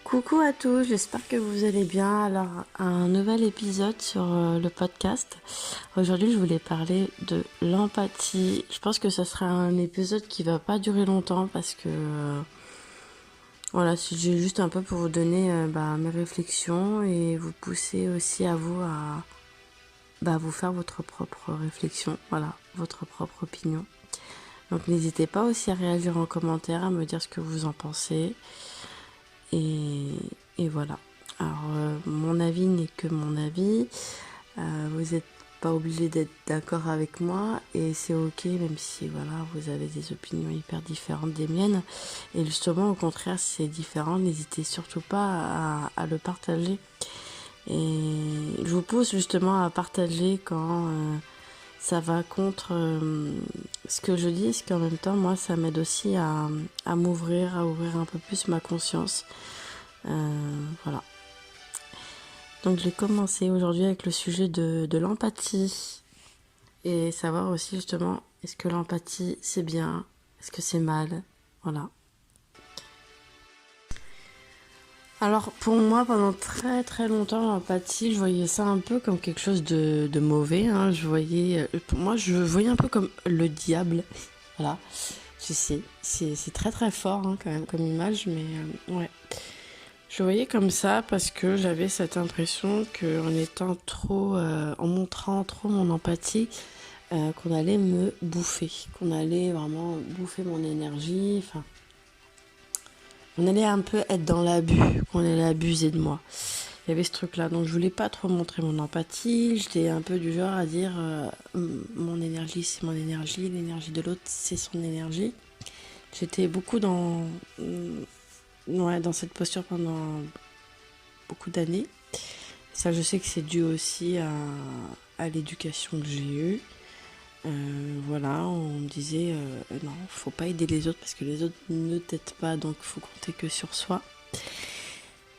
Coucou à tous, j'espère que vous allez bien. Alors, un nouvel épisode sur le podcast. Aujourd'hui, je voulais parler de l'empathie. Je pense que ce sera un épisode qui va pas durer longtemps parce que voilà, c'est juste un peu pour vous donner mes réflexions et vous pousser aussi à vous à vous faire votre propre réflexion, voilà, votre propre opinion. Donc n'hésitez pas aussi à réagir en commentaire, à me dire ce que vous en pensez. Et voilà. Alors, mon avis n'est que mon avis. Vous n'êtes pas obligé d'être d'accord avec moi et c'est ok, même si voilà, vous avez des opinions hyper différentes des miennes. Et justement, au contraire, si c'est différent, n'hésitez surtout pas à le partager. Et je vous pousse justement à partager quand ça va contre ce que je dis, parce qu'en même temps, moi, ça m'aide aussi à m'ouvrir, à ouvrir un peu plus ma conscience. Voilà. Donc, je vais commencer aujourd'hui avec le sujet de l'empathie. Et savoir aussi, justement, est-ce que l'empathie, c'est bien? Est-ce que c'est mal? Voilà. Alors, pour moi, pendant très très longtemps, l'empathie, je voyais ça un peu comme quelque chose de mauvais. Hein. Pour moi, je voyais un peu comme le diable. Voilà. Je sais, c'est très très fort hein, quand même comme image, mais ouais. Je voyais comme ça parce que j'avais cette impression qu'en étant trop, en montrant trop mon empathie, qu'on allait me bouffer, qu'on allait vraiment bouffer mon énergie, enfin, on allait un peu être dans l'abus, qu'on allait abuser de moi. Il y avait ce truc-là, donc je voulais pas trop montrer mon empathie, j'étais un peu du genre à dire mon énergie c'est mon énergie, l'énergie de l'autre c'est son énergie. J'étais beaucoup dans cette posture pendant beaucoup d'années. Ça, je sais que c'est dû aussi à l'éducation que j'ai eue. Voilà, on me disait non, faut pas aider les autres parce que les autres ne t'aident pas, donc faut compter que sur soi.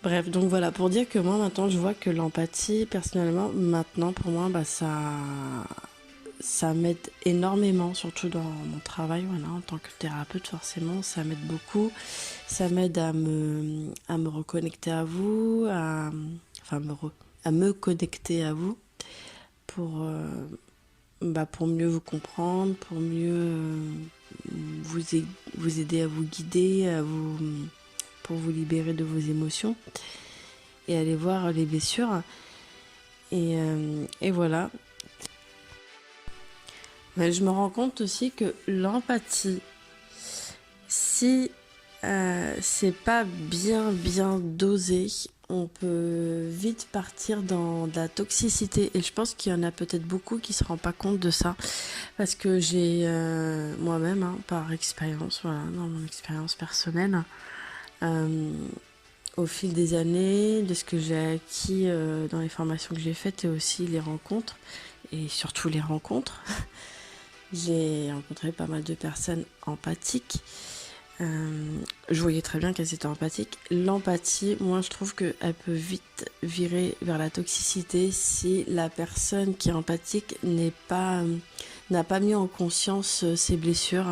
Bref, donc voilà, pour dire que moi maintenant je vois que l'empathie, personnellement, maintenant pour moi, ça m'aide énormément, surtout dans mon travail, voilà, en tant que thérapeute forcément, ça m'aide beaucoup. Ça m'aide à me reconnecter à vous, à me connecter à vous pour, pour mieux vous comprendre, pour mieux vous aider à vous guider, pour vous libérer de vos émotions et aller voir les blessures. Et voilà. Mais je me rends compte aussi que l'empathie, si c'est pas bien dosé, on peut vite partir dans de la toxicité. Et je pense qu'il y en a peut-être beaucoup qui se rendent pas compte de ça. Parce que j'ai moi-même, hein, par expérience, voilà, dans mon expérience personnelle, au fil des années, de ce que j'ai acquis dans les formations que j'ai faites et aussi les rencontres, et surtout les rencontres, j'ai rencontré pas mal de personnes empathiques. Je voyais très bien qu'elles étaient empathiques. L'empathie, moi je trouve qu'elle peut vite virer vers la toxicité si la personne qui est empathique n'a pas mis en conscience ses blessures,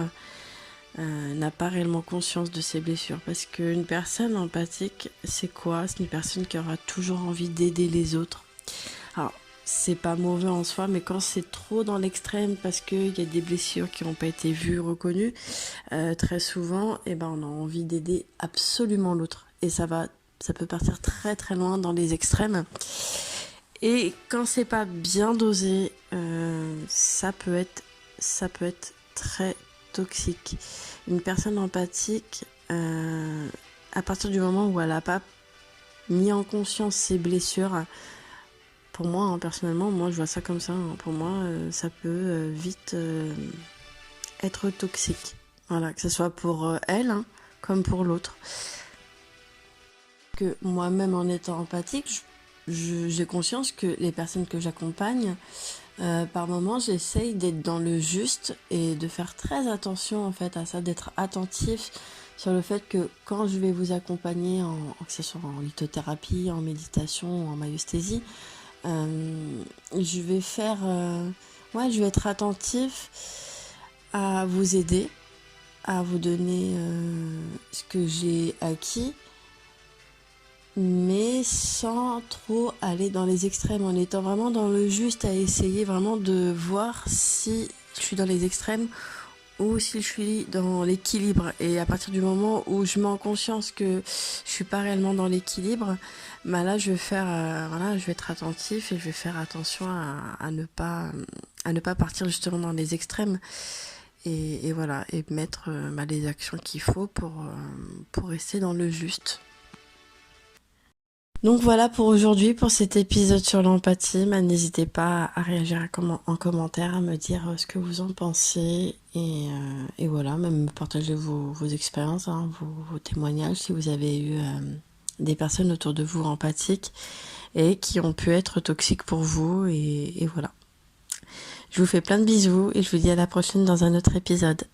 n'a pas réellement conscience de ses blessures. Parce qu'une personne empathique, c'est quoi? C'est une personne qui aura toujours envie d'aider les autres. Alors, c'est pas mauvais en soi, mais quand c'est trop dans l'extrême parce qu'il y a des blessures qui n'ont pas été vues, reconnues, très souvent, on a envie d'aider absolument l'autre. Et ça peut partir très très loin dans les extrêmes. Et quand c'est pas bien dosé, ça peut être très toxique. Une personne empathique, à partir du moment où elle n'a pas mis en conscience ses blessures, pour moi, hein, personnellement, moi je vois ça comme ça. Hein. Pour moi, ça peut vite être toxique. Voilà, que ce soit pour elle hein, comme pour l'autre. Que moi-même, en étant empathique, j'ai conscience que les personnes que j'accompagne, par moments, j'essaye d'être dans le juste et de faire très attention en fait à ça, d'être attentif sur le fait que quand je vais vous accompagner, que ce soit en lithothérapie, en méditation, en myosthésie, je vais être attentif à vous aider, à vous donner ce que j'ai acquis, mais sans trop aller dans les extrêmes, en étant vraiment dans le juste, à essayer vraiment de voir si je suis dans les extrêmes ou si je suis dans l'équilibre. Et à partir du moment où je mets en conscience que je suis pas réellement dans l'équilibre, bah là je vais faire, je vais être attentif et je vais faire attention à ne pas partir justement dans les extrêmes. Et voilà, et mettre les actions qu'il faut pour rester dans le juste. Donc voilà pour aujourd'hui, pour cet épisode sur l'empathie. N'hésitez pas à réagir en commentaire, à me dire ce que vous en pensez. Et voilà, même partager vos expériences, hein, vos témoignages, si vous avez eu des personnes autour de vous empathiques et qui ont pu être toxiques pour vous. Et voilà. Je vous fais plein de bisous et je vous dis à la prochaine dans un autre épisode.